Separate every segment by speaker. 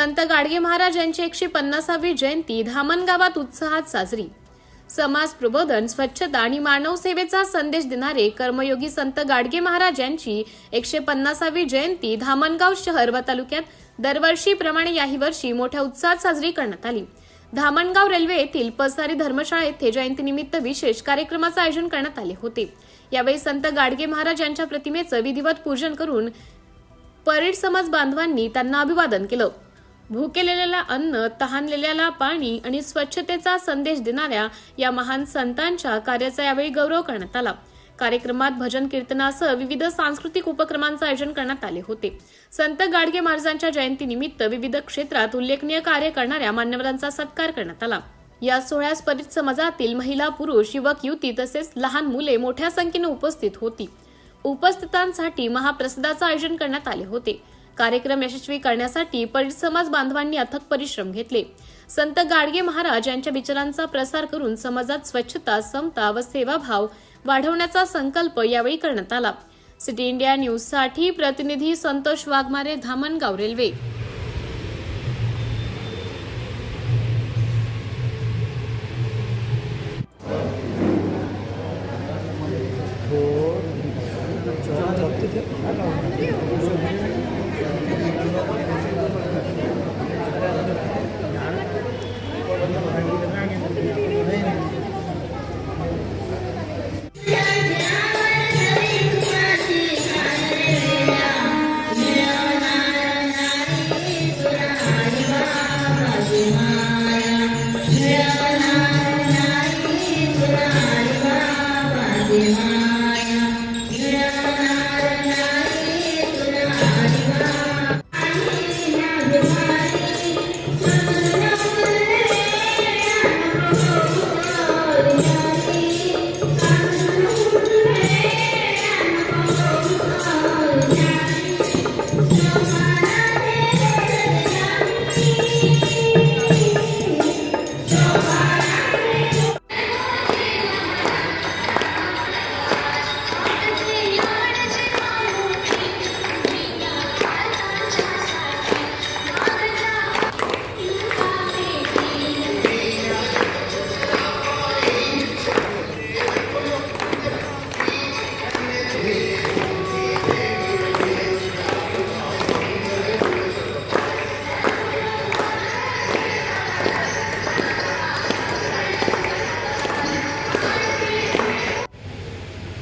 Speaker 1: संत गाडगे महाराज यांची 150वी जयंती धामणगावात उत्साहात साजरी। समाज प्रबोधन, स्वच्छता आणि मानव सेवेचा संदेश देणारे कर्मयोगी संत गाडगे महाराज यांची 150वी जयंती धामणगाव शहर व तालुक्यात दरवर्षीप्रमाणे याही वर्षी मोठ्या उत्साहात साजरी करण्यात आली। धामणगाव रेल्वे येथील पसारी धर्मशाळा येथे जयंतीनिमित्त विशेष कार्यक्रमाचे आयोजन करण्यात आले होते। यावेळी संत गाडगे महाराज यांच्या प्रतिमेचे विधिवत पूजन करून परीड समाज बांधवांनी त्यांना अभिवादन केलं। भुकेलेल्याला अन्न, तहानलेल्याला पाणी आणि स्वच्छतेचा संदेश देणाऱ्या या महान संतांच्या कार्याचा यावेळी गौरव करण्यात आला। कार्यक्रमात भजन कीर्तनासह विविध सांस्कृतिक उपक्रमांचे आयोजन करण्यात आले होते। संत गाडगे महाराजांच्या जयंतीनिमित्त विविध क्षेत्रात उल्लेखनीय कार्य करणाऱ्या मान्यवरांचा सत्कार करण्यात आला। या सोहळ्यास परीड समाजातील महिला, पुरुष, युवक, युवती तसेच लहान मुले मोठ्या संख्येने उपस्थित होती। उपस्थितांसाठी महाप्रसादाचे आयोजन करण्यात आले होते। कार्यक्रम यशस्वी करण्यासाठी परीड समाज बांधवांनी अथक परिश्रम घेतले। संत गाडगे महाराज यांच्या विचारांचा प्रसार करून समाजात स्वच्छता, समता व सेवाभाव वाढवण्याचा संकल्प यावेळी करण्यात आला। सिटी इंडिया न्यूज साठी प्रतिनिधी संतोष वाघमारे, धामणगाव रेल्वे।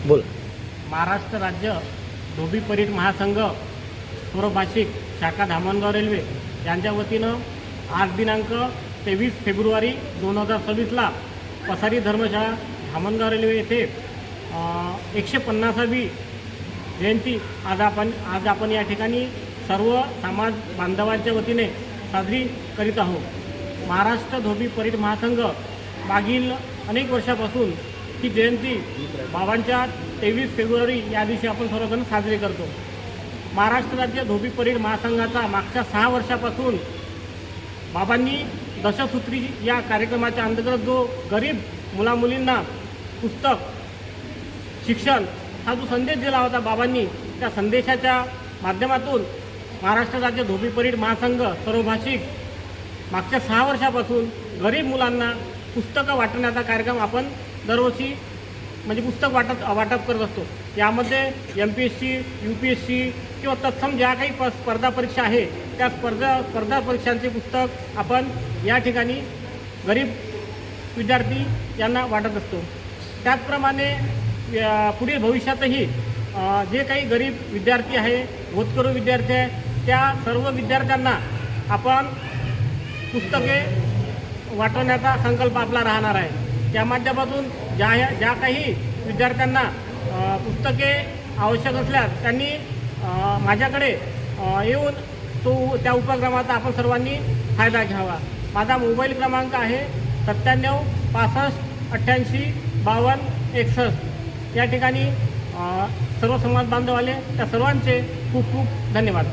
Speaker 2: बोल।
Speaker 3: महाराष्ट्र राज्य धोबी परीड महासंघ सर्वभाषिक शाखा धामणगाव रेल्वे यांच्या वतीनं आज दिनांक 23 फेब्रुवारी 2026ला पसारी धर्मशाळा धामणगाव रेल्वे येथे 150वी जयंती आज आपण या ठिकाणी सर्व समाज बांधवांच्या वतीने साजरी करीत आहोत। महाराष्ट्र धोबी परीड महासंघ मागील अनेक वर्षापासून ही जयंती बाबांच्या 23 फेब्रुवारी या दिवशी आपण सर्वजण साजरी करतो। महाराष्ट्र राज्य धोबी परीड महासंघाचा मागच्या 6 वर्षापासून बाबांनी दशसूत्री या कार्यक्रमाच्या अंतर्गत जो गरीब मुलामुलींना पुस्तक, शिक्षण हा जो संदेश दिला होता बाबांनी, त्या संदेशाच्या माध्यमातून महाराष्ट्र राज्य धोबी परीड महासंघ सर्वभाषिक मागच्या 6 वर्षापासून गरीब मुलांना पुस्तकं वाटण्याचा कार्यक्रम आपण दरवर्षी म्हणजे पुस्तक वाटप करत असतो। यामध्ये MPSC, UPSC किंवा तत्सम ज्या काही स्पर्धा परीक्षा आहे त्या स्पर्धा परीक्षांचे पुस्तक आपण या ठिकाणी गरीब विद्यार्थी यांना वाटत असतो। त्याचप्रमाणे पुढील भविष्यातही जे काही गरीब विद्यार्थी आहे, होतकरू विद्यार्थी आहे, त्या सर्व विद्यार्थ्यांना आपण पुस्तके वाटवण्याचा संकल्प आपला राहणार आहे। त्या माध्यमातून ज्या काही विद्यार्थ्यांना पुस्तके आवश्यक असल्यास त्यांनी माझ्याकडे येऊन त्या उपक्रमाचा आपण सर्वांनी फायदा घ्यावा। माझा मोबाईल क्रमांक आहे 97 65 88 52 61। या ठिकाणी सर्व समाज बांधव आले त्या सर्वांचे खूप खूप धन्यवाद।